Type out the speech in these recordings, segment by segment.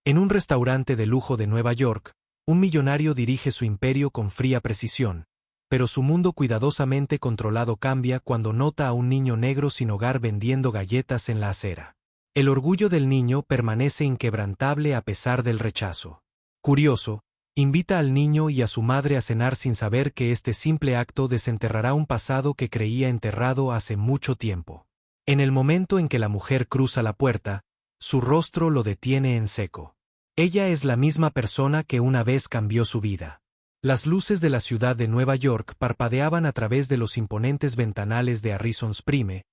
En un restaurante de lujo de Nueva York, un millonario dirige su imperio con fría precisión, pero su mundo cuidadosamente controlado cambia cuando nota a un niño negro sin hogar vendiendo galletas en la acera. El orgullo del niño permanece inquebrantable a pesar del rechazo. Curioso, invita al niño y a su madre a cenar sin saber que este simple acto desenterrará un pasado que creía enterrado hace mucho tiempo. En el momento en que la mujer cruza la puerta, su rostro lo detiene en seco. Ella es la misma persona que una vez cambió su vida. Las luces de la ciudad de Nueva York parpadeaban a través de los imponentes ventanales de Harrison's Prime,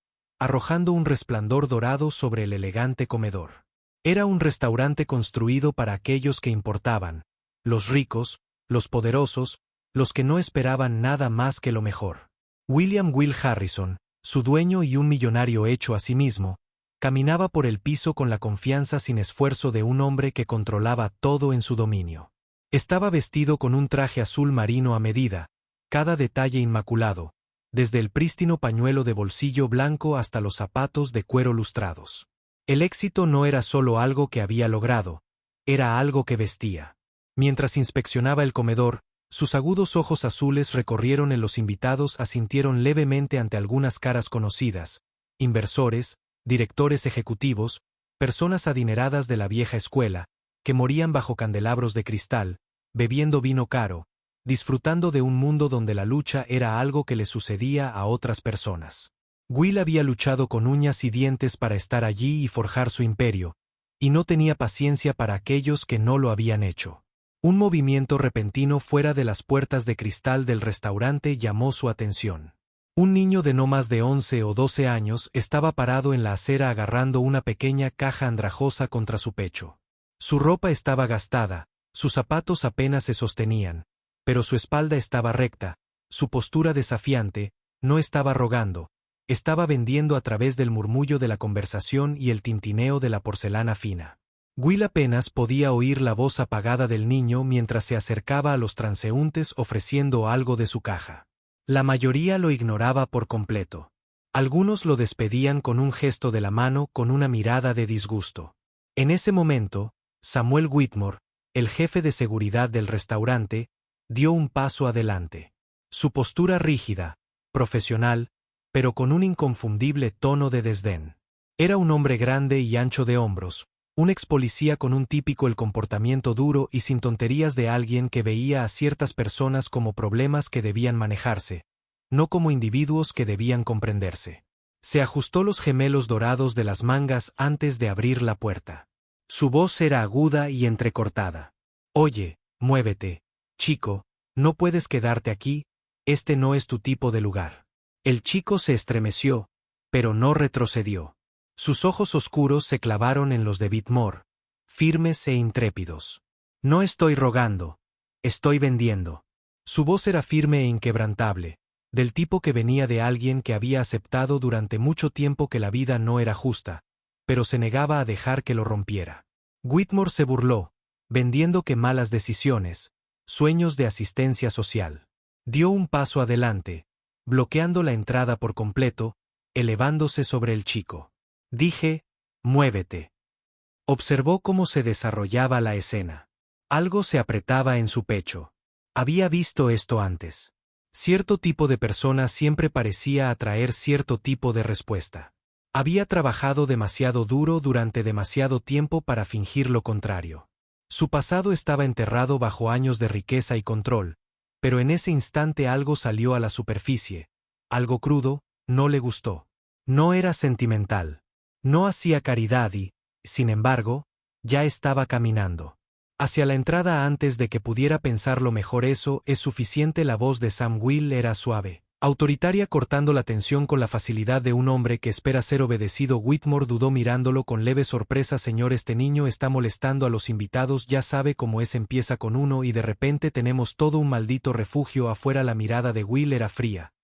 arrojando un resplandor dorado sobre el elegante comedor. Era un restaurante construido para aquellos que importaban, los ricos, los poderosos, los que no esperaban nada más que lo mejor. William Will Harrison, su dueño y un millonario hecho a sí mismo, caminaba por el piso con la confianza sin esfuerzo de un hombre que controlaba todo en su dominio. Estaba vestido con un traje azul marino a medida, cada detalle inmaculado, desde el prístino pañuelo de bolsillo blanco hasta los zapatos de cuero lustrados. El éxito no era solo algo que había logrado, era algo que vestía. Mientras inspeccionaba el comedor, sus agudos ojos azules recorrieron en los invitados, asintieron levemente ante algunas caras conocidas, inversores, directores ejecutivos, personas adineradas de la vieja escuela, que morían bajo candelabros de cristal, bebiendo vino caro, disfrutando de un mundo donde la lucha era algo que le sucedía a otras personas. Will había luchado con uñas y dientes para estar allí y forjar su imperio, y no tenía paciencia para aquellos que no lo habían hecho. Un movimiento repentino fuera de las puertas de cristal del restaurante llamó su atención. Un niño de no más de 11 o 12 años estaba parado en la acera agarrando una pequeña caja andrajosa contra su pecho. Su ropa estaba gastada, sus zapatos apenas se sostenían, pero su espalda estaba recta, su postura desafiante, no estaba rogando, estaba vendiendo a través del murmullo de la conversación y el tintineo de la porcelana fina. Will apenas podía oír la voz apagada del niño mientras se acercaba a los transeúntes ofreciendo algo de su caja. La mayoría lo ignoraba por completo. Algunos lo despedían con un gesto de la mano, con una mirada de disgusto. En ese momento, Samuel Whitmore, el jefe de seguridad del restaurante, dio un paso adelante. Su postura rígida, profesional, pero con un inconfundible tono de desdén. Era un hombre grande y ancho de hombros, un ex policía con un típico el comportamiento duro y sin tonterías de alguien que veía a ciertas personas como problemas que debían manejarse, no como individuos que debían comprenderse. Se ajustó los gemelos dorados de las mangas antes de abrir la puerta. Su voz era aguda y entrecortada. «Oye, muévete, chico, no puedes quedarte aquí, este no es tu tipo de lugar». El chico se estremeció, pero no retrocedió. Sus ojos oscuros se clavaron en los de Whitmore, firmes e intrépidos. «No estoy rogando, estoy vendiendo». Su voz era firme e inquebrantable, del tipo que venía de alguien que había aceptado durante mucho tiempo que la vida no era justa, pero se negaba a dejar que lo rompiera. Whitmore se burló, vendiendo que malas decisiones, sueños de asistencia social. Dio un paso adelante, bloqueando la entrada por completo, elevándose sobre el chico. Dije, «Muévete». Observó cómo se desarrollaba la escena. Algo se apretaba en su pecho. Había visto esto antes. Cierto tipo de persona siempre parecía atraer cierto tipo de respuesta. Había trabajado demasiado duro durante demasiado tiempo para fingir lo contrario. Su pasado estaba enterrado bajo años de riqueza y control, pero en ese instante algo salió a la superficie, algo crudo, no le gustó. No era sentimental. No hacía caridad y, sin embargo, ya estaba caminando hacia la entrada antes de que pudiera pensarlo mejor. Eso es suficiente. La voz de Sam Will era suave, autoritaria, cortando la tensión con la facilidad de un hombre que espera ser obedecido. Whitmore dudó mirándolo con leve sorpresa. «Señor, este niño está molestando a los invitados, ya sabe cómo es, empieza con uno y de repente tenemos todo un maldito refugio afuera». La mirada de Will era fría.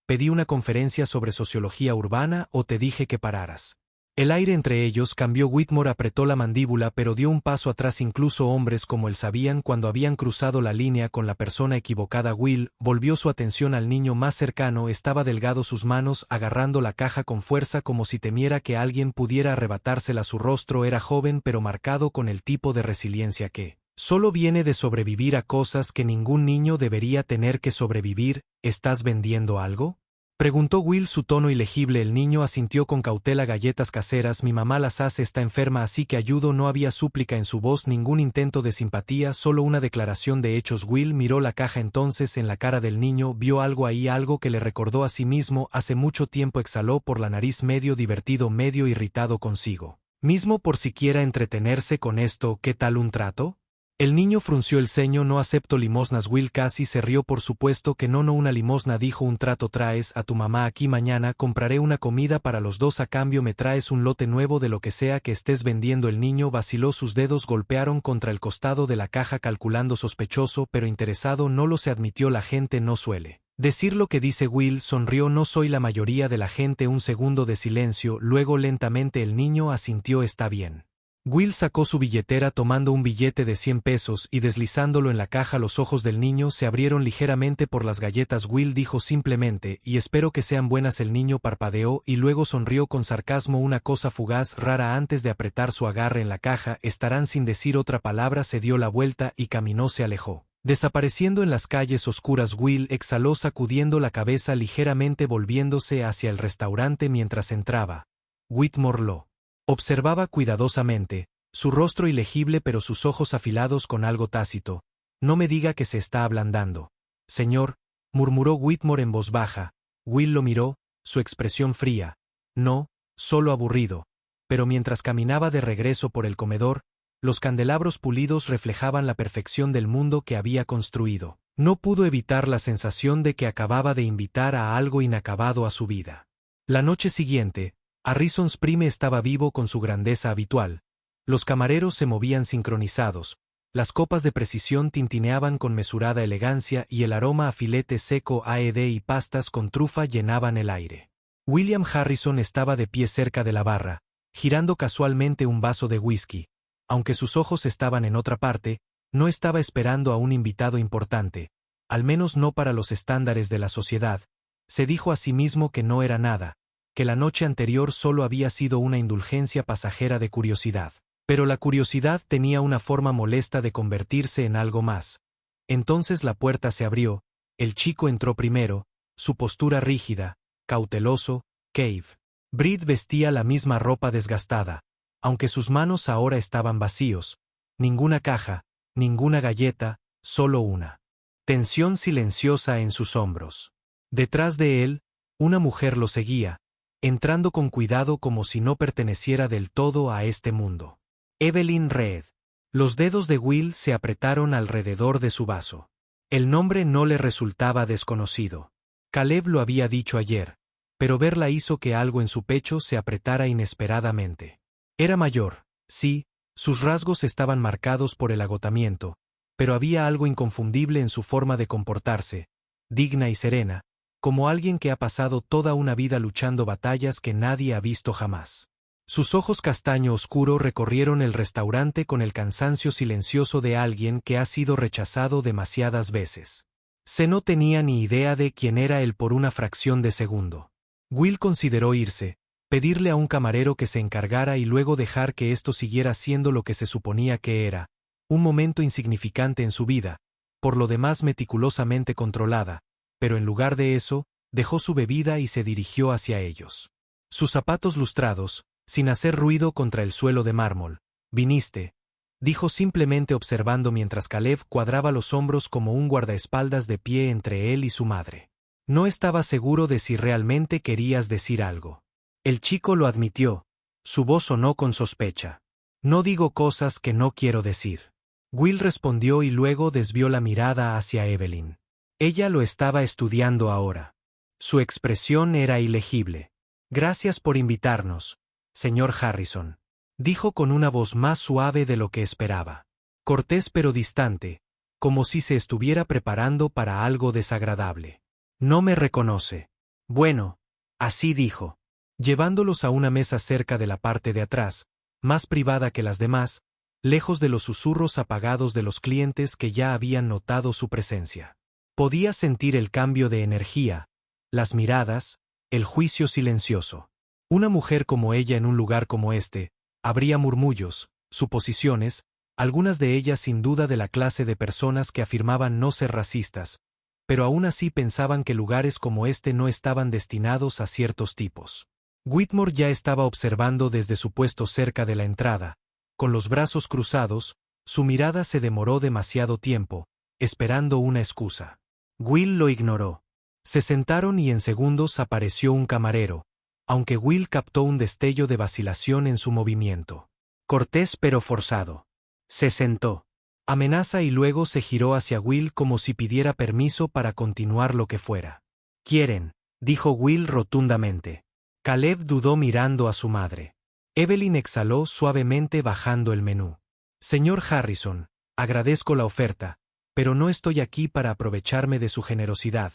«¿Pedí una conferencia sobre sociología urbana o te dije que pararas?» El aire entre ellos cambió. Whitmore apretó la mandíbula pero dio un paso atrás. Incluso hombres como él sabían cuando habían cruzado la línea con la persona equivocada. Will volvió su atención al niño más cercano. Estaba delgado, sus manos agarrando la caja con fuerza como si temiera que alguien pudiera arrebatársela. Su rostro era joven pero marcado con el tipo de resiliencia que solo viene de sobrevivir a cosas que ningún niño debería tener que sobrevivir. ¿Estás vendiendo algo?, preguntó Will, su tono ilegible. El niño asintió con cautela. Galletas caseras, mi mamá las hace, está enferma así que ayudo. No había súplica en su voz, ningún intento de simpatía, solo una declaración de hechos. Will miró la caja. Entonces en la cara del niño vio algo ahí, algo que le recordó a sí mismo hace mucho tiempo. Exhaló por la nariz, medio divertido, medio irritado consigo mismo por siquiera entretenerse con esto. ¿Qué tal un trato? El niño frunció el ceño. No acepto limosnas. Will casi se rió. Por supuesto que no, una limosna, dijo. Un trato. Traes a tu mamá aquí mañana, compraré una comida para los dos, a cambio me traes un lote nuevo de lo que sea que estés vendiendo. El niño vaciló, sus dedos golpearon contra el costado de la caja, calculando, sospechoso pero interesado. No lo se admitió. La gente no suele decir lo que dice. Will sonrió. No soy la mayoría de la gente. Un segundo de silencio, luego lentamente el niño asintió. Está bien. Will sacó su billetera tomando un billete de 100 pesos y deslizándolo en la caja. Los ojos del niño se abrieron ligeramente por las galletas. Will dijo simplemente, y espero que sean buenas. El niño parpadeó y luego sonrió con sarcasmo, una cosa fugaz, rara. Antes de apretar su agarre en la caja, estarán. Sin decir otra palabra se dio la vuelta y caminó. Se alejó, desapareciendo en las calles oscuras. Will exhaló sacudiendo la cabeza ligeramente, volviéndose hacia el restaurante. Mientras entraba, Whitmore lo observaba cuidadosamente, su rostro ilegible pero sus ojos afilados con algo tácito. No me diga que se está ablandando. Señor, murmuró Whitmore en voz baja. Will lo miró, su expresión fría. No, solo aburrido. Pero mientras caminaba de regreso por el comedor, los candelabros pulidos reflejaban la perfección del mundo que había construido. No pudo evitar la sensación de que acababa de invitar a algo inacabado a su vida. La noche siguiente, Harrison's Prime estaba vivo con su grandeza habitual. Los camareros se movían sincronizados, las copas de precisión tintineaban con mesurada elegancia y el aroma a filete seco, aed y pastas con trufa llenaban el aire. William Harrison estaba de pie cerca de la barra, girando casualmente un vaso de whisky. Aunque sus ojos estaban en otra parte, no estaba esperando a un invitado importante, al menos no para los estándares de la sociedad. Se dijo a sí mismo que no era nada, que la noche anterior solo había sido una indulgencia pasajera de curiosidad. Pero la curiosidad tenía una forma molesta de convertirse en algo más. Entonces la puerta se abrió, el chico entró primero, su postura rígida, cauteloso. Cave Breed vestía la misma ropa desgastada, aunque sus manos ahora estaban vacíos. Ninguna caja, ninguna galleta, solo una tensión silenciosa en sus hombros. Detrás de él, una mujer lo seguía, entrando con cuidado como si no perteneciera del todo a este mundo. Evelyn Reed. Los dedos de Will se apretaron alrededor de su vaso. El nombre no le resultaba desconocido. Caleb lo había dicho ayer, pero verla hizo que algo en su pecho se apretara inesperadamente. Era mayor, sí, sus rasgos estaban marcados por el agotamiento, pero había algo inconfundible en su forma de comportarse, digna y serena, como alguien que ha pasado toda una vida luchando batallas que nadie ha visto jamás. Sus ojos castaño oscuro recorrieron el restaurante con el cansancio silencioso de alguien que ha sido rechazado demasiadas veces. Se no tenía ni idea de quién era él por una fracción de segundo. Will consideró irse, pedirle a un camarero que se encargara y luego dejar que esto siguiera siendo lo que se suponía que era, un momento insignificante en su vida, por lo demás meticulosamente controlada. Pero en lugar de eso, dejó su bebida y se dirigió hacia ellos. Sus zapatos lustrados, sin hacer ruido contra el suelo de mármol. «¿Viniste?», dijo simplemente observando mientras Caleb cuadraba los hombros como un guardaespaldas de pie entre él y su madre. No estaba seguro de si realmente querías decir algo. El chico lo admitió. Su voz sonó con sospecha. «No digo cosas que no quiero decir». Will respondió y luego desvió la mirada hacia Evelyn. Ella lo estaba estudiando ahora. Su expresión era ilegible. «Gracias por invitarnos, señor Harrison», dijo con una voz más suave de lo que esperaba. Cortés pero distante, como si se estuviera preparando para algo desagradable. «No me reconoce». «Bueno», así dijo. llevándolos a una mesa cerca de la parte de atrás, más privada que las demás, lejos de los susurros apagados de los clientes que ya habían notado su presencia. Podía sentir el cambio de energía, las miradas, el juicio silencioso. Una mujer como ella en un lugar como este, habría murmullos, suposiciones, algunas de ellas sin duda de la clase de personas que afirmaban no ser racistas, pero aún así pensaban que lugares como este no estaban destinados a ciertos tipos. Whitmore ya estaba observando desde su puesto cerca de la entrada. Con los brazos cruzados, su mirada se demoró demasiado tiempo, esperando una excusa. Will lo ignoró. Se sentaron y en segundos apareció un camarero, aunque Will captó un destello de vacilación en su movimiento. Cortés pero forzado. Se sentó. Amenaza y luego se giró hacia Will como si pidiera permiso para continuar lo que fuera. «¿Quieren?», dijo Will rotundamente. Caleb dudó mirando a su madre. Evelyn exhaló suavemente bajando el menú. «Señor Harrison, agradezco la oferta, pero no estoy aquí para aprovecharme de su generosidad.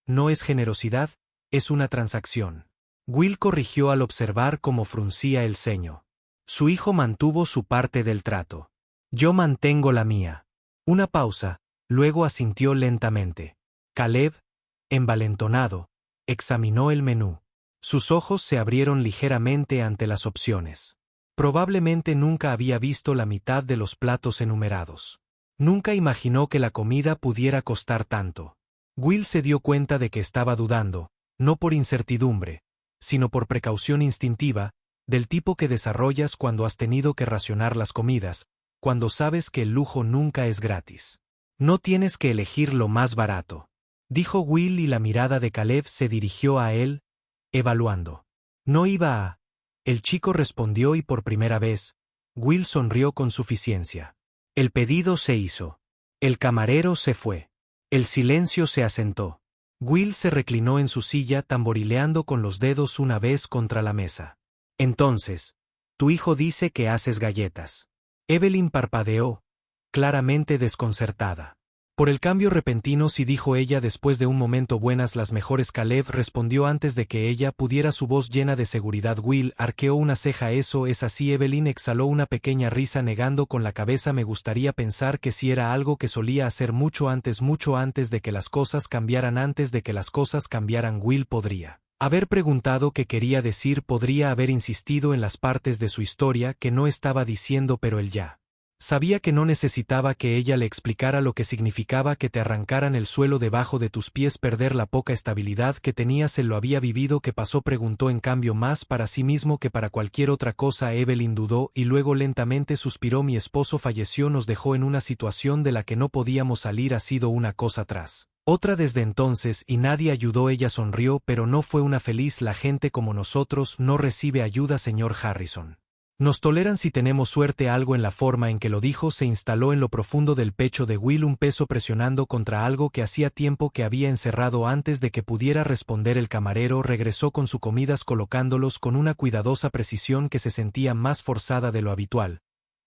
No es generosidad, es una transacción». Will corrigió al observar cómo fruncía el ceño. Su hijo mantuvo su parte del trato. «Yo mantengo la mía». Una pausa, luego asintió lentamente. Caleb, envalentonado, examinó el menú. Sus ojos se abrieron ligeramente ante las opciones. Probablemente nunca había visto la mitad de los platos enumerados. Nunca imaginó que la comida pudiera costar tanto. Will se dio cuenta de que estaba dudando, no por incertidumbre, sino por precaución instintiva, del tipo que desarrollas cuando has tenido que racionar las comidas, cuando sabes que el lujo nunca es gratis. «No tienes que elegir lo más barato», dijo Will y la mirada de Caleb se dirigió a él, evaluando. «No iba a...». El chico respondió y por primera vez, Will sonrió con suficiencia. El pedido se hizo. El camarero se fue. El silencio se asentó. Will se reclinó en su silla tamborileando con los dedos una vez contra la mesa. «Entonces, tu hijo dice que haces galletas». Evelyn parpadeó, claramente desconcertada. «Por el cambio repentino sí», dijo ella después de un momento. «Buenas las mejores». Caleb respondió antes de que ella pudiera, su voz llena de seguridad. Will arqueó una ceja. «¿Eso es así?» Evelyn exhaló una pequeña risa negando con la cabeza. «Me gustaría pensar que sí era algo que solía hacer mucho antes de que las cosas cambiaran. Antes de que las cosas cambiaran». Will podría haber preguntado qué quería decir, podría haber insistido en las partes de su historia que no estaba diciendo, pero él ya sabía que no necesitaba que ella le explicara lo que significaba que te arrancaran el suelo debajo de tus pies, perder la poca estabilidad que tenías. Él lo había vivido. ¿Qué pasó?, preguntó en cambio más para sí mismo que para cualquier otra cosa. Evelyn dudó y luego lentamente suspiró. «Mi esposo falleció, nos dejó en una situación de la que no podíamos salir. Ha sido una cosa tras otra desde entonces y nadie ayudó». Ella sonrió, pero no fue una feliz. «La gente como nosotros no recibe ayuda, señor Harrison. Nos toleran si tenemos suerte». Algo en la forma en que lo dijo se instaló en lo profundo del pecho de Will, un peso presionando contra algo que hacía tiempo que había encerrado. Antes de que pudiera responder, el camarero regresó con sus comidas colocándolos con una cuidadosa precisión que se sentía más forzada de lo habitual.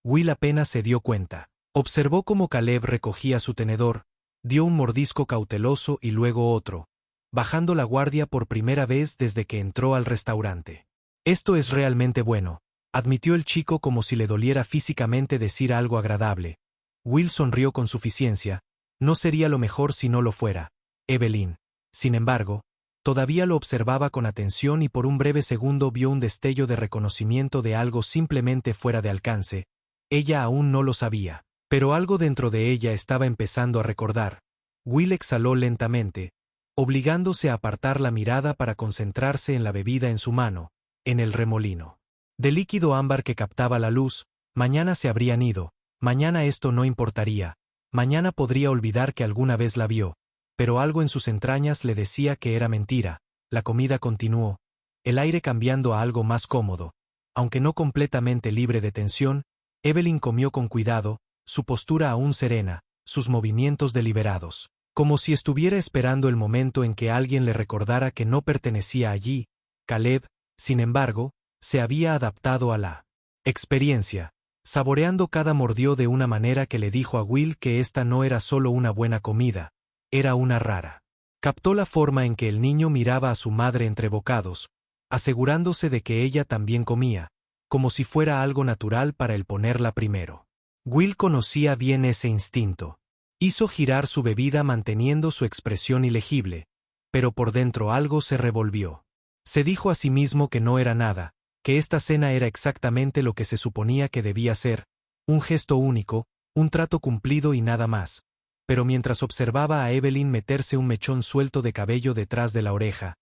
Will apenas se dio cuenta. Observó cómo Caleb recogía su tenedor, dio un mordisco cauteloso y luego otro, bajando la guardia por primera vez desde que entró al restaurante. «Esto es realmente bueno», admitió el chico como si le doliera físicamente decir algo agradable. Will sonrió con suficiencia. «No sería lo mejor si no lo fuera». Evelyn, sin embargo, todavía lo observaba con atención y por un breve segundo vio un destello de reconocimiento de algo simplemente fuera de alcance. Ella aún no lo sabía, pero algo dentro de ella estaba empezando a recordar. Will exhaló lentamente, obligándose a apartar la mirada para concentrarse en la bebida en su mano, en el remolino de líquido ámbar que captaba la luz. Mañana se habrían ido, mañana esto no importaría, mañana podría olvidar que alguna vez la vio, pero algo en sus entrañas le decía que era mentira. La comida continuó, el aire cambiando a algo más cómodo. Aunque no completamente libre de tensión, Evelyn comió con cuidado, su postura aún serena, sus movimientos deliberados, como si estuviera esperando el momento en que alguien le recordara que no pertenecía allí. Caleb, sin embargo, se había adaptado a la experiencia, saboreando cada mordió de una manera que le dijo a Will que esta no era solo una buena comida, era una rara. Captó la forma en que el niño miraba a su madre entre bocados, asegurándose de que ella también comía, como si fuera algo natural para él ponerla primero. Will conocía bien ese instinto. Hizo girar su bebida manteniendo su expresión ilegible, pero por dentro algo se revolvió. Se dijo a sí mismo que no era nada, que esta cena era exactamente lo que se suponía que debía ser, un gesto único, un trato cumplido y nada más. Pero mientras observaba a Evelyn meterse un mechón suelto de cabello detrás de la oreja,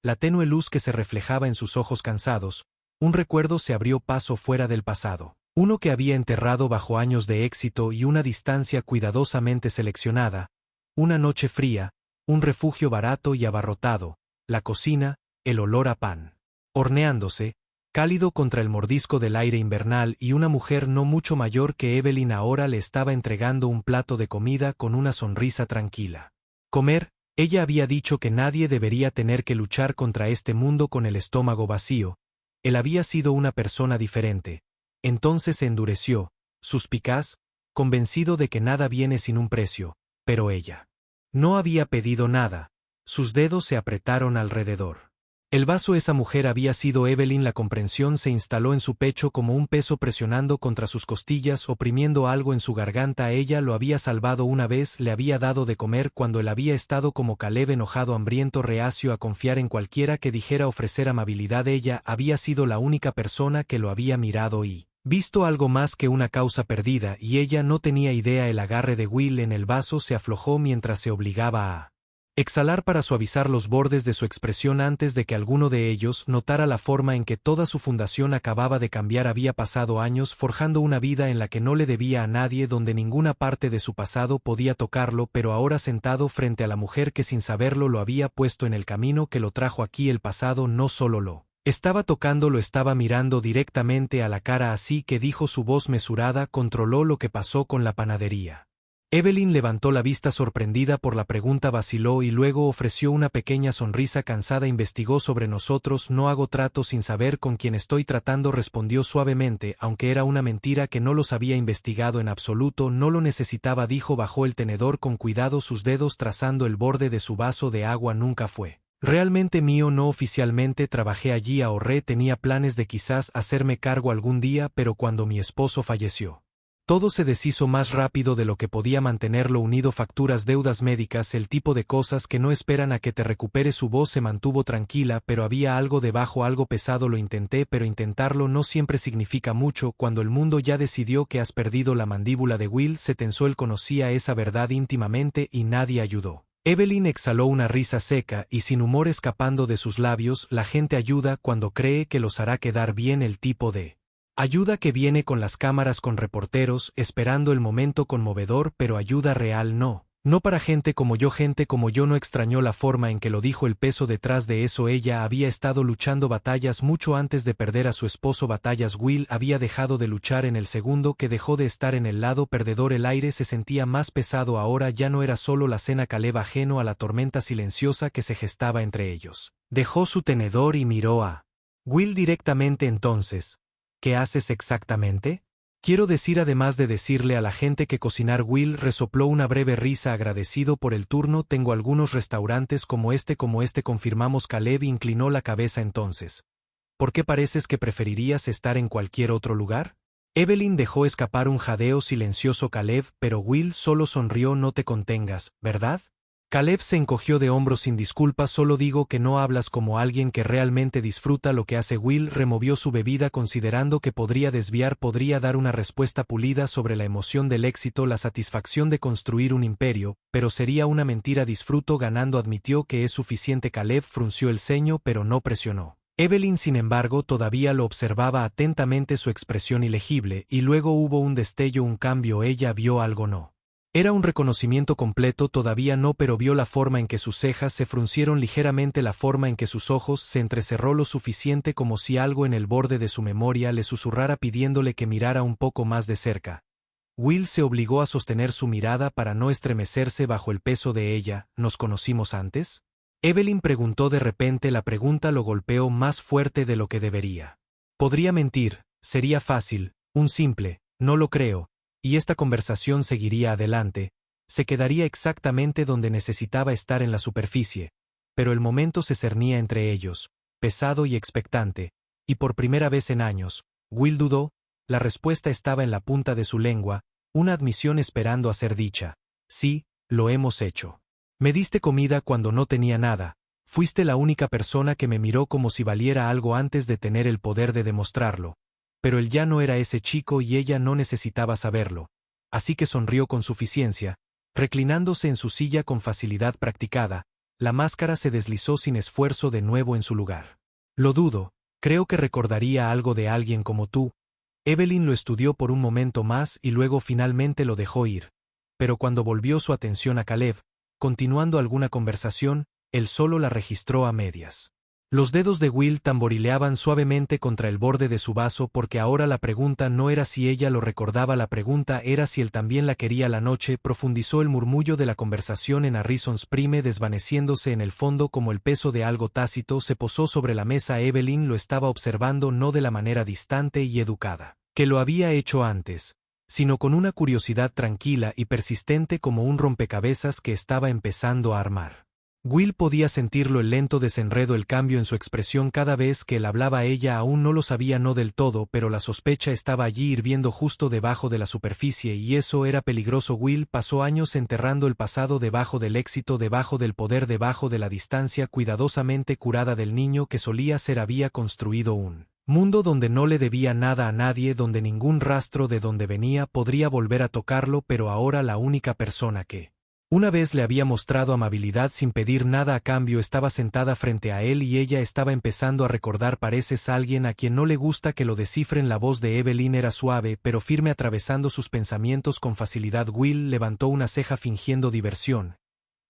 la tenue luz que se reflejaba en sus ojos cansados, un recuerdo se abrió paso fuera del pasado. Uno que había enterrado bajo años de éxito y una distancia cuidadosamente seleccionada, una noche fría, un refugio barato y abarrotado, la cocina, el olor a pan horneándose, cálido contra el mordisco del aire invernal, y una mujer no mucho mayor que Evelyn ahora le estaba entregando un plato de comida con una sonrisa tranquila. Comer, ella había dicho que nadie debería tener que luchar contra este mundo con el estómago vacío. Él había sido una persona diferente. Entonces se endureció, suspicaz, convencido de que nada viene sin un precio, pero ella no había pedido nada. Sus dedos se apretaron alrededor. El vaso esa mujer había sido Evelyn. La comprensión se instaló en su pecho como un peso presionando contra sus costillas, oprimiendo algo en su garganta. Ella lo había salvado una vez, le había dado de comer cuando él había estado como Caleb, enojado, hambriento, reacio a confiar en cualquiera que dijera ofrecer amabilidad. Ella había sido la única persona que lo había mirado y visto algo más que una causa perdida, y ella no tenía idea. El agarre de Will en el vaso se aflojó mientras se obligaba a exhalar para suavizar los bordes de su expresión antes de que alguno de ellos notara la forma en que toda su fundación acababa de cambiar. Había pasado años forjando una vida en la que no le debía a nadie, donde ninguna parte de su pasado podía tocarlo, pero ahora sentado frente a la mujer que sin saberlo lo había puesto en el camino que lo trajo aquí, el pasado no solo lo estaba tocando, lo estaba mirando directamente a la cara. Así que dijo, su voz mesurada controló lo que pasó con la panadería. Evelyn levantó la vista sorprendida por la pregunta, vaciló y luego ofreció una pequeña sonrisa cansada. Investigó sobre nosotros, no hago trato sin saber con quién estoy tratando, respondió suavemente, aunque era una mentira que no los había investigado en absoluto, no lo necesitaba, dijo. Bajó el tenedor con cuidado, sus dedos trazando el borde de su vaso de agua. Nunca fue realmente mío, no oficialmente trabajé allí, ahorré, tenía planes de quizás hacerme cargo algún día, pero cuando mi esposo falleció, todo se deshizo más rápido de lo que podía mantenerlo unido. Facturas, deudas médicas, el tipo de cosas que no esperan a que te recuperes. Su voz se mantuvo tranquila, pero había algo debajo, algo pesado. Lo intenté, pero intentarlo no siempre significa mucho. Cuando el mundo ya decidió que has perdido. La mandíbula de Will se tensó. Él conocía esa verdad íntimamente y nadie ayudó. Evelyn exhaló una risa seca y sin humor escapando de sus labios. La gente ayuda cuando cree que los hará quedar bien, el tipo de ayuda que viene con las cámaras, con reporteros, esperando el momento conmovedor, pero ayuda real no. No para gente como yo. Gente como yo. No extrañó la forma en que lo dijo, el peso detrás de eso. Ella había estado luchando batallas mucho antes de perder a su esposo. Batallas. Will había dejado de luchar en el segundo que dejó de estar en el lado perdedor. El aire se sentía más pesado ahora. Ya no era solo la cena. Caleb, ajeno a la tormenta silenciosa que se gestaba entre ellos, dejó su tenedor y miró a Will directamente. Entonces, ¿qué haces exactamente? Quiero decir, además de decirle a la gente que cocinar. Will resopló una breve risa, agradecido por el turno. Tengo algunos restaurantes como este, confirmamos. Caleb inclinó la cabeza. Entonces, ¿por qué pareces que preferirías estar en cualquier otro lugar? Evelyn dejó escapar un jadeo silencioso. Caleb, pero Will solo sonrió. No te contengas, ¿verdad? Caleb se encogió de hombros. Sin disculpas, solo digo que no hablas como alguien que realmente disfruta lo que hace. Will removió su bebida considerando que podría desviar, podría dar una respuesta pulida sobre la emoción del éxito, la satisfacción de construir un imperio, pero sería una mentira. Disfruto ganando, admitió que es suficiente. Caleb frunció el ceño pero no presionó. Evelyn, sin embargo, todavía lo observaba atentamente, su expresión ilegible, y luego hubo un destello, un cambio. Ella vio algo. No era un reconocimiento completo, todavía no, pero vio la forma en que sus cejas se fruncieron ligeramente, la forma en que sus ojos se entrecerró lo suficiente como si algo en el borde de su memoria le susurrara pidiéndole que mirara un poco más de cerca. Will se obligó a sostener su mirada para no estremecerse bajo el peso de ella. ¿Nos conocimos antes? Evelyn preguntó de repente. La pregunta lo golpeó más fuerte de lo que debería. Podría mentir, sería fácil, un simple, no lo creo. Y esta conversación seguiría adelante, se quedaría exactamente donde necesitaba estar, en la superficie, pero el momento se cernía entre ellos, pesado y expectante, y por primera vez en años, Will dudó, la respuesta estaba en la punta de su lengua, una admisión esperando a ser dicha. Sí, lo hemos hecho. Me diste comida cuando no tenía nada, fuiste la única persona que me miró como si valiera algo antes de tener el poder de demostrarlo. Pero él ya no era ese chico y ella no necesitaba saberlo. Así que sonrió con suficiencia, reclinándose en su silla con facilidad practicada, la máscara se deslizó sin esfuerzo de nuevo en su lugar. Lo dudo, creo que recordaría algo de alguien como tú. Evelyn lo estudió por un momento más y luego finalmente lo dejó ir. Pero cuando volvió su atención a Caleb, continuando alguna conversación, él solo la registró a medias. Los dedos de Will tamborileaban suavemente contra el borde de su vaso porque ahora la pregunta no era si ella lo recordaba, la pregunta era si él también la quería. La noche profundizó el murmullo de la conversación en Harrison's Prime, desvaneciéndose en el fondo como el peso de algo tácito se posó sobre la mesa. Evelyn lo estaba observando no de la manera distante y educada que lo había hecho antes, sino con una curiosidad tranquila y persistente como un rompecabezas que estaba empezando a armar. Will podía sentirlo, el lento desenredo, el cambio en su expresión cada vez que él hablaba. Ella aún no lo sabía, no del todo, pero la sospecha estaba allí hirviendo justo debajo de la superficie y eso era peligroso. Will pasó años enterrando el pasado debajo del éxito, debajo del poder, debajo de la distancia cuidadosamente curada del niño que solía ser. Había construido un mundo donde no le debía nada a nadie, donde ningún rastro de donde venía podría volver a tocarlo, pero ahora la única persona que una vez le había mostrado amabilidad sin pedir nada a cambio estaba sentada frente a él y ella estaba empezando a recordar. Pareces alguien a quien no le gusta que lo descifren. La voz de Evelyn era suave pero firme, atravesando sus pensamientos con facilidad. Will levantó una ceja fingiendo diversión.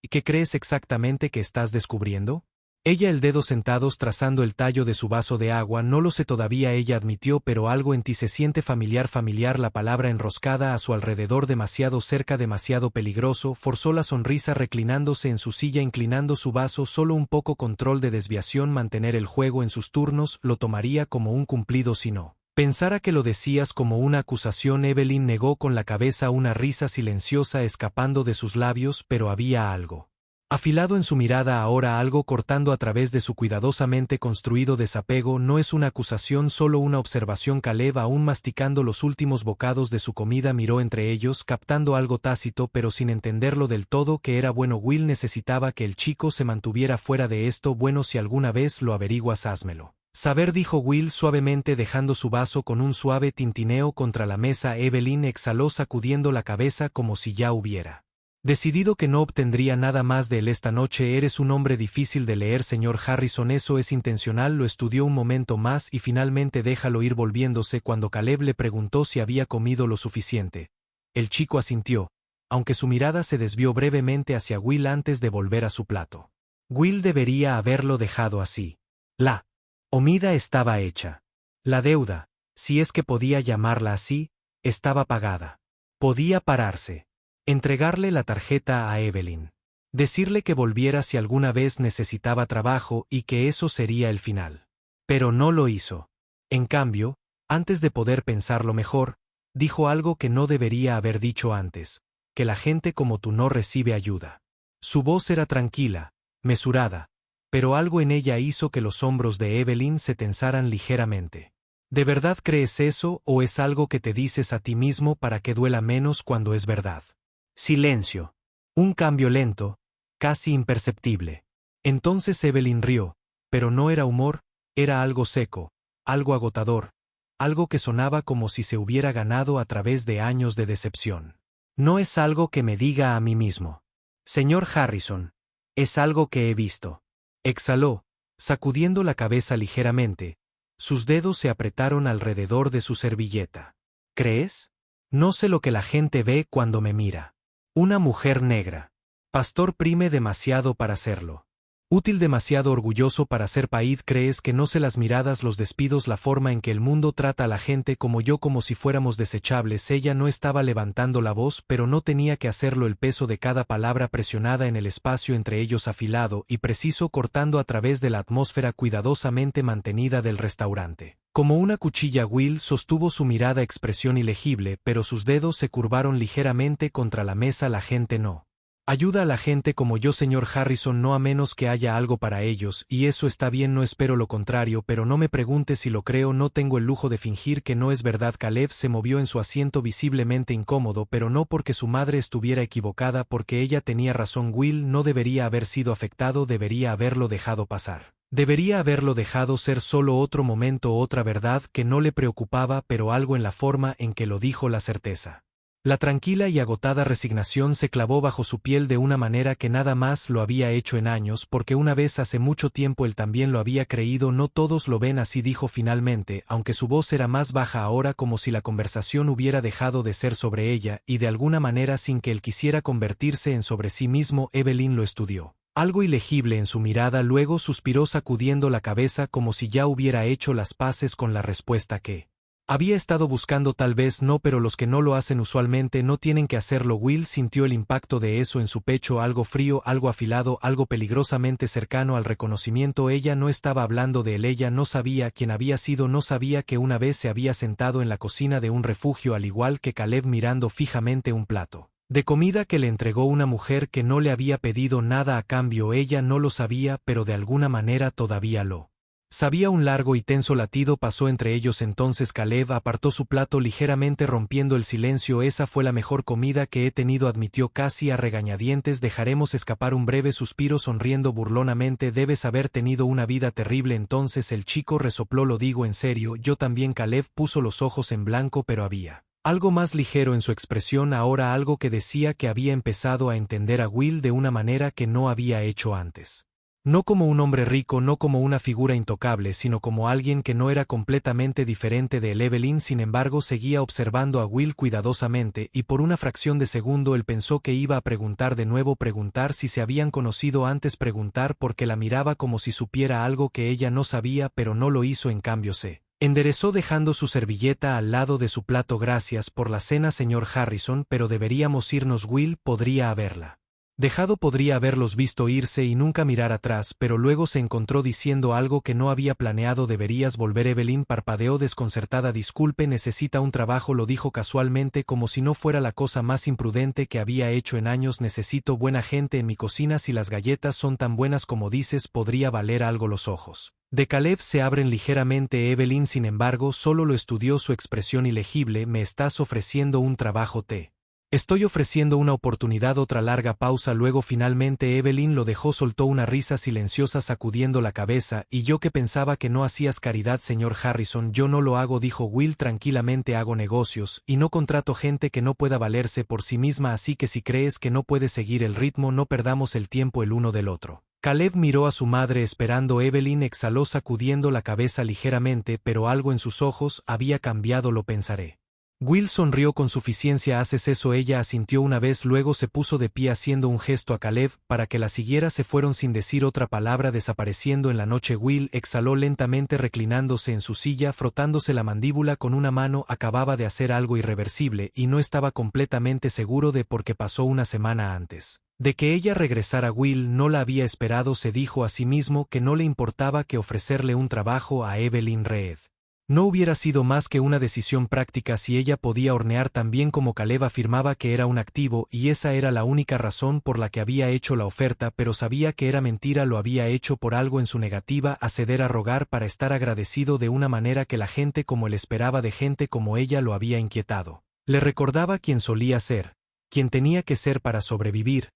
¿Y qué crees exactamente que estás descubriendo? Ella, el dedo sentados trazando el tallo de su vaso de agua. No lo sé todavía, ella admitió, pero algo en ti se siente familiar. Familiar, la palabra enroscada a su alrededor, demasiado cerca, demasiado peligroso. Forzó la sonrisa reclinándose en su silla, inclinando su vaso solo un poco. Control de desviación, mantener el juego en sus turnos, lo tomaría como un cumplido si no pensara que lo decías como una acusación. Evelyn negó con la cabeza, una risa silenciosa escapando de sus labios, pero había algo afilado en su mirada ahora, algo cortando a través de su cuidadosamente construido desapego. No es una acusación, solo una observación. Caleb, aún masticando los últimos bocados de su comida, miró entre ellos, captando algo tácito pero sin entenderlo del todo. Que era bueno. Will necesitaba que el chico se mantuviera fuera de esto. Bueno, si alguna vez lo averiguas, házmelo saber, dijo Will suavemente, dejando su vaso con un suave tintineo contra la mesa. Evelyn exhaló sacudiendo la cabeza como si ya hubiera decidido que no obtendría nada más de él esta noche. Eres un hombre difícil de leer, señor Harrison. Eso es intencional. Lo estudió un momento más y finalmente déjalo ir, volviéndose cuando Caleb le preguntó si había comido lo suficiente. El chico asintió, aunque su mirada se desvió brevemente hacia Will antes de volver a su plato. Will debería haberlo dejado así. La comida estaba hecha. La deuda, si es que podía llamarla así, estaba pagada. Podía pararse. Entregarle la tarjeta a Evelyn. Decirle que volviera si alguna vez necesitaba trabajo y que eso sería el final. Pero no lo hizo. En cambio, antes de poder pensarlo mejor, dijo algo que no debería haber dicho antes, que la gente como tú no recibe ayuda. Su voz era tranquila, mesurada, pero algo en ella hizo que los hombros de Evelyn se tensaran ligeramente. ¿De verdad crees eso o es algo que te dices a ti mismo para que duela menos cuando es verdad? Silencio. Un cambio lento, casi imperceptible. Entonces Evelyn rió, pero no era humor, era algo seco, algo agotador, algo que sonaba como si se hubiera ganado a través de años de decepción. No es algo que me diga a mí mismo. Señor Harrison, es algo que he visto. Exhaló, sacudiendo la cabeza ligeramente. Sus dedos se apretaron alrededor de su servilleta. ¿Crees? No sé lo que la gente ve cuando me mira. Una mujer negra. Pastor Prime, demasiado para hacerlo. Útil, demasiado orgulloso para ser paid. ¿Crees que no sé las miradas, los despidos, la forma en que el mundo trata a la gente como yo, como si fuéramos desechables? Ella no estaba levantando la voz, pero no tenía que hacerlo. El peso de cada palabra presionada en el espacio entre ellos, afilado y preciso, cortando a través de la atmósfera cuidadosamente mantenida del restaurante. Como una cuchilla. Will sostuvo su mirada, expresión ilegible, pero sus dedos se curvaron ligeramente contra la mesa. La gente no Ayuda a la gente como yo, señor Harrison, no a menos que haya algo para ellos, y eso está bien, no espero lo contrario, pero no me pregunte si lo creo, no tengo el lujo de fingir que no es verdad. Caleb se movió en su asiento visiblemente incómodo, pero no porque su madre estuviera equivocada, porque ella tenía razón. Will no debería haber sido afectado, debería haberlo dejado pasar. Debería haberlo dejado ser solo otro momento, otra verdad que no le preocupaba, pero algo en la forma en que lo dijo, la certeza. La tranquila y agotada resignación se clavó bajo su piel de una manera que nada más lo había hecho en años, porque una vez hace mucho tiempo él también lo había creído. No todos lo ven así, dijo finalmente, aunque su voz era más baja ahora, como si la conversación hubiera dejado de ser sobre ella, y de alguna manera sin que él quisiera convertirse en sobre sí mismo. Evelyn lo estudió. Algo ilegible en su mirada, luego suspiró sacudiendo la cabeza como si ya hubiera hecho las paces con la respuesta que había estado buscando. Tal vez no, pero los que no lo hacen usualmente no tienen que hacerlo. Will sintió el impacto de eso en su pecho, algo frío, algo afilado, algo peligrosamente cercano al reconocimiento. Ella no estaba hablando de él, ella no sabía quién había sido, no sabía que una vez se había sentado en la cocina de un refugio al igual que Caleb mirando fijamente un plato de comida que le entregó una mujer que no le había pedido nada a cambio. Ella no lo sabía, pero de alguna manera todavía lo sabía. Un largo y tenso latido pasó entre ellos. Entonces Caleb apartó su plato ligeramente, rompiendo el silencio. Esa fue la mejor comida que he tenido, admitió casi a regañadientes. Dejaremos escapar un breve suspiro sonriendo burlonamente. Debes haber tenido una vida terrible. Entonces el chico resopló. Lo digo en serio, yo también. Caleb puso los ojos en blanco, pero había algo más ligero en su expresión ahora, algo que decía que había empezado a entender a Will de una manera que no había hecho antes. No como un hombre rico, no como una figura intocable, sino como alguien que no era completamente diferente de él. Evelyn, sin embargo, seguía observando a Will cuidadosamente, y por una fracción de segundo él pensó que iba a preguntar de nuevo, preguntar si se habían conocido antes, preguntar porque la miraba como si supiera algo que ella no sabía, pero no lo hizo. En cambio se enderezó dejando su servilleta al lado de su plato. Gracias por la cena, señor Harrison, pero deberíamos irnos. Will podría haberla dejado, podría haberlos visto irse y nunca mirar atrás, pero luego se encontró diciendo algo que no había planeado. Deberías volver. Evelyn parpadeó desconcertada. Disculpe, necesita un trabajo, lo dijo casualmente como si no fuera la cosa más imprudente que había hecho en años. Necesito buena gente en mi cocina. Si las galletas son tan buenas como dices, podría valer algo. Los ojos de Caleb se abren ligeramente. Evelyn, sin embargo, solo lo estudió, su expresión ilegible. ¿Me estás ofreciendo un trabajo? Te estoy ofreciendo una oportunidad. Otra larga pausa, luego finalmente Evelyn lo dejó, soltó una risa silenciosa sacudiendo la cabeza. Y yo que pensaba que no hacías caridad, señor Harrison. Yo no lo hago, dijo Will tranquilamente. Hago negocios, y no contrato gente que no pueda valerse por sí misma, así que si crees que no puedes seguir el ritmo, no perdamos el tiempo el uno del otro. Caleb miró a su madre esperando. Evelyn exhaló sacudiendo la cabeza ligeramente, pero algo en sus ojos había cambiado. Lo pensaré. Will sonrió con suficiencia. ¿Haces eso? Ella asintió una vez, luego se puso de pie haciendo un gesto a Caleb para que la siguiera. Se fueron sin decir otra palabra, desapareciendo en la noche. Will exhaló lentamente reclinándose en su silla, frotándose la mandíbula con una mano. Acababa de hacer algo irreversible, y no estaba completamente seguro de por qué pasó una semana antes de que ella regresara. Will no la había esperado. Se dijo a sí mismo que no le importaba que ofrecerle un trabajo a Evelyn Reed no hubiera sido más que una decisión práctica. Si ella podía hornear tan bien como Caleb, afirmaba que era un activo, y esa era la única razón por la que había hecho la oferta, pero sabía que era mentira. Lo había hecho por algo en su negativa a ceder, a rogar, para estar agradecido de una manera que la gente como él esperaba de gente como ella. Lo había inquietado. Le recordaba quién solía ser, quién tenía que ser para sobrevivir.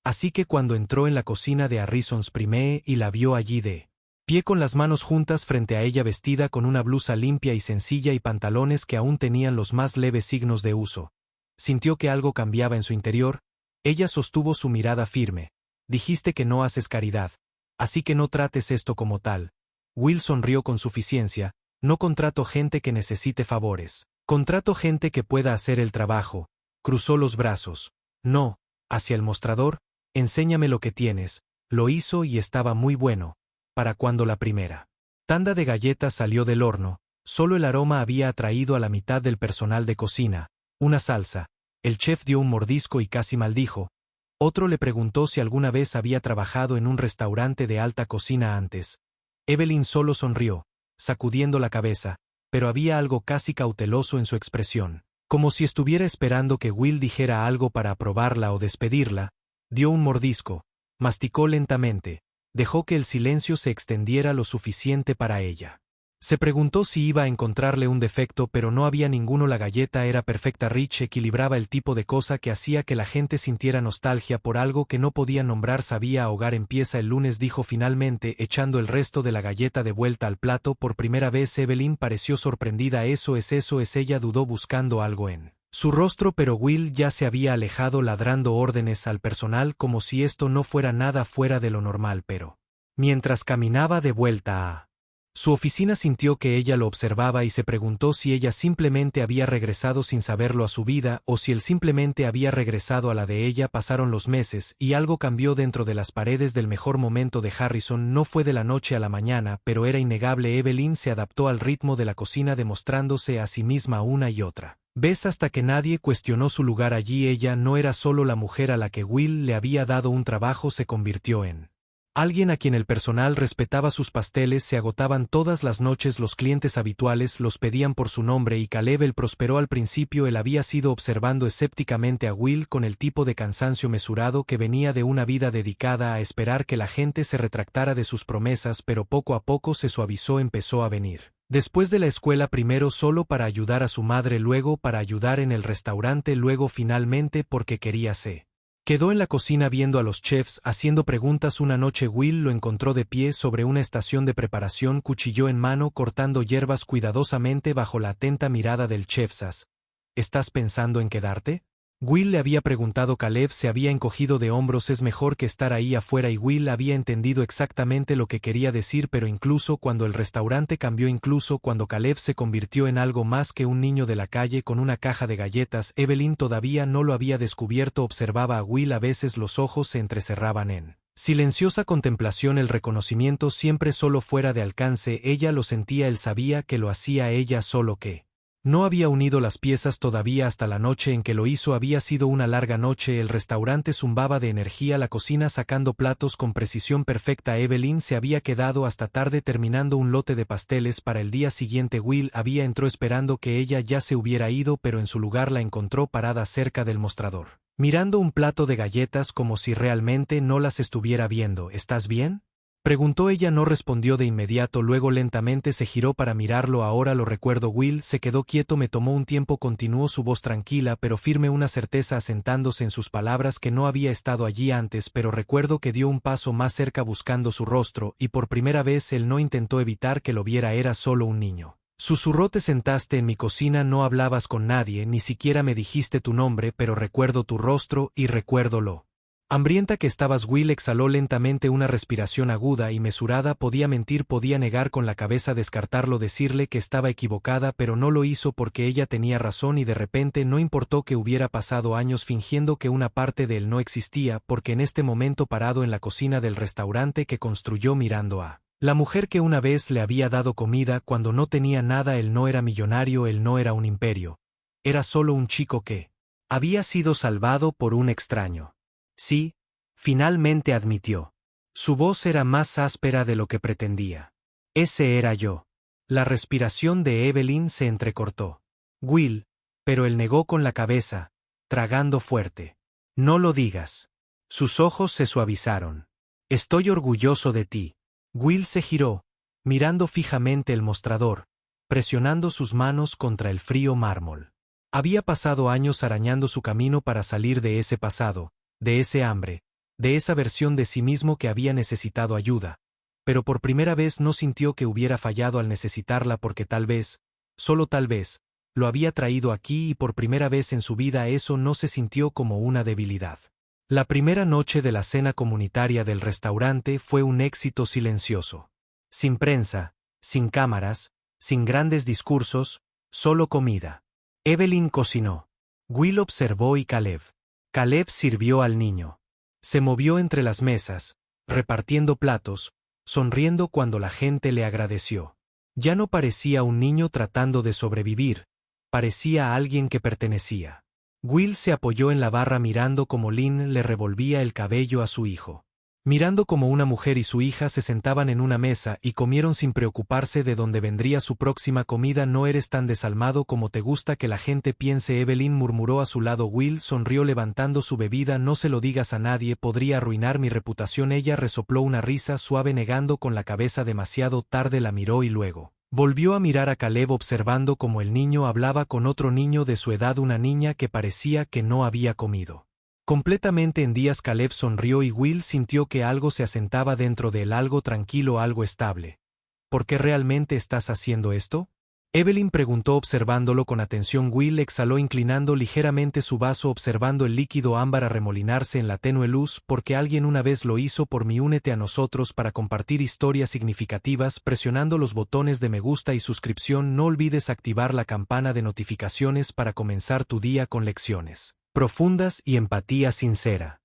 Así que cuando entró en la cocina de Harrison's Primee y la vio allí de pie con las manos juntas frente a ella, vestida con una blusa limpia y sencilla y pantalones que aún tenían los más leves signos de uso, sintió que algo cambiaba en su interior. Ella sostuvo su mirada firme. Dijiste que no haces caridad, así que no trates esto como tal. Will sonrió con suficiencia. No contrato gente que necesite favores. Contrato gente que pueda hacer el trabajo. Cruzó los brazos. No, hacia el mostrador. Enséñame lo que tienes. Lo hizo y estaba muy bueno. Para cuando la primera tanda de galletas salió del horno, solo el aroma había atraído a la mitad del personal de cocina. Una salsa. El chef dio un mordisco y casi maldijo. Otro le preguntó si alguna vez había trabajado en un restaurante de alta cocina antes. Evelyn solo sonrió, sacudiendo la cabeza, pero había algo casi cauteloso en su expresión, como si estuviera esperando que Will dijera algo para aprobarla o despedirla. dio un mordisco, masticó lentamente, dejó que el silencio se extendiera lo suficiente para ella. Se preguntó si iba a encontrarle un defecto, pero no había ninguno. La galleta era perfecta. Rich equilibraba el tipo de cosa que hacía que la gente sintiera nostalgia por algo que no podía nombrar. Sabía ahogar. Empieza el lunes, dijo finalmente, echando el resto de la galleta de vuelta al plato. Por primera vez Evelyn pareció sorprendida. Eso es ella, dudó buscando algo en su rostro, pero Will ya se había alejado ladrando órdenes al personal como si esto no fuera nada fuera de lo normal. Pero mientras caminaba de vuelta a su oficina sintió que ella lo observaba y se preguntó si ella simplemente había regresado sin saberlo a su vida o si él simplemente había regresado a la de ella. Pasaron los meses y algo cambió dentro de las paredes. Del mejor momento de Harrison no fue de la noche a la mañana, pero era innegable. Evelyn se adaptó al ritmo de la cocina, demostrándose a sí misma una y otra vez hasta que nadie cuestionó su lugar allí. Ella no era solo la mujer a la que Will le había dado un trabajo, se convirtió en alguien a quien el personal respetaba. Sus pasteles se agotaban todas las noches. Los clientes habituales los pedían por su nombre y Caleb el prosperó al principio. Él había sido observando escépticamente a Will con el tipo de cansancio mesurado que venía de una vida dedicada a esperar que la gente se retractara de sus promesas, pero poco a poco se suavizó. Empezó a venir después de la escuela, primero solo para ayudar a su madre, luego para ayudar en el restaurante, luego finalmente porque quería ser. Quedó en la cocina viendo a los chefs haciendo preguntas. Una noche Will lo encontró de pie sobre una estación de preparación, cuchillo en mano, cortando hierbas cuidadosamente bajo la atenta mirada del chef. ¿Estás pensando en quedarte? Will le había preguntado. Caleb se había encogido de hombros. Es mejor que estar ahí afuera, y Will había entendido exactamente lo que quería decir, pero incluso cuando el restaurante cambió, incluso cuando Caleb se convirtió en algo más que un niño de la calle con una caja de galletas, Evelyn todavía no lo había descubierto. Observaba a Will, a veces los ojos se entrecerraban en silenciosa contemplación, el reconocimiento siempre solo fuera de alcance. Ella lo sentía, él sabía que lo hacía ella, solo que no había unido las piezas todavía. Hasta la noche en que lo hizo había sido una larga noche. El restaurante zumbaba de energía, la cocina sacando platos con precisión perfecta. Evelyn se había quedado hasta tarde terminando un lote de pasteles para el día siguiente. Will entró esperando que ella ya se hubiera ido, pero en su lugar la encontró parada cerca del mostrador, mirando un plato de galletas como si realmente no las estuviera viendo. ¿Estás bien?, preguntó ella. No respondió de inmediato, luego lentamente se giró para mirarlo. Ahora lo recuerdo. Will se quedó quieto. Me tomó un tiempo, continuó, su voz tranquila pero firme, una certeza asentándose en sus palabras que no había estado allí antes, pero recuerdo que dio un paso más cerca buscando su rostro, y por primera vez él no intentó evitar que lo viera. Era solo un niño. Susurró. Te sentaste en mi cocina, no hablabas con nadie, ni siquiera me dijiste tu nombre, pero recuerdo tu rostro y recuerdo lo hambrienta que estabas. Will exhaló lentamente, una respiración aguda y mesurada. Podía mentir, podía negar con la cabeza, descartarlo, decirle que estaba equivocada, pero no lo hizo porque ella tenía razón, y de repente no importó que hubiera pasado años fingiendo que una parte de él no existía, porque en este momento, parado en la cocina del restaurante que construyó mirando a la mujer que una vez le había dado comida cuando no tenía nada, él no era millonario, él no era un imperio. Era solo un chico que había sido salvado por un extraño. Sí, finalmente admitió. Su voz era más áspera de lo que pretendía. Ese era yo. La respiración de Evelyn se entrecortó. Will, pero él negó con la cabeza, tragando fuerte. No lo digas. Sus ojos se suavizaron. Estoy orgulloso de ti. Will se giró, mirando fijamente el mostrador, presionando sus manos contra el frío mármol. Había pasado años arañando su camino para salir de ese pasado, de ese hambre, de esa versión de sí mismo que había necesitado ayuda, pero por primera vez no sintió que hubiera fallado al necesitarla, porque tal vez, solo tal vez, lo había traído aquí, y por primera vez en su vida eso no se sintió como una debilidad. La primera noche de la cena comunitaria del restaurante fue un éxito silencioso. Sin prensa, sin cámaras, sin grandes discursos, solo comida. Evelyn cocinó. Will observó y Caleb sirvió al niño. Se movió entre las mesas, repartiendo platos, sonriendo cuando la gente le agradeció. Ya no parecía un niño tratando de sobrevivir, parecía alguien que pertenecía. Will se apoyó en la barra mirando cómo Lynn le revolvía el cabello a su hijo. mirando como una mujer y su hija se sentaban en una mesa y comieron sin preocuparse de dónde vendría su próxima comida. No eres tan desalmado como te gusta que la gente piense. Evelyn murmuró a su lado. Will sonrió levantando su bebida. No se lo digas a nadie, podría arruinar mi reputación. Ella resopló una risa suave negando con la cabeza. Demasiado tarde. La miró y luego volvió a mirar a Caleb observando cómo el niño hablaba con otro niño de su edad, una niña que parecía que no había comido completamente en días. Caleb sonrió y Will sintió que algo se asentaba dentro de él, algo tranquilo, algo estable. ¿Por qué realmente estás haciendo esto? Evelyn preguntó observándolo con atención. Will exhaló inclinando ligeramente su vaso observando el líquido ámbar arremolinarse en la tenue luz. Porque alguien una vez lo hizo por mí. Únete a nosotros para compartir historias significativas presionando los botones de me gusta y suscripción. No olvides activar la campana de notificaciones para comenzar tu día con lecciones profundas y empatía sincera.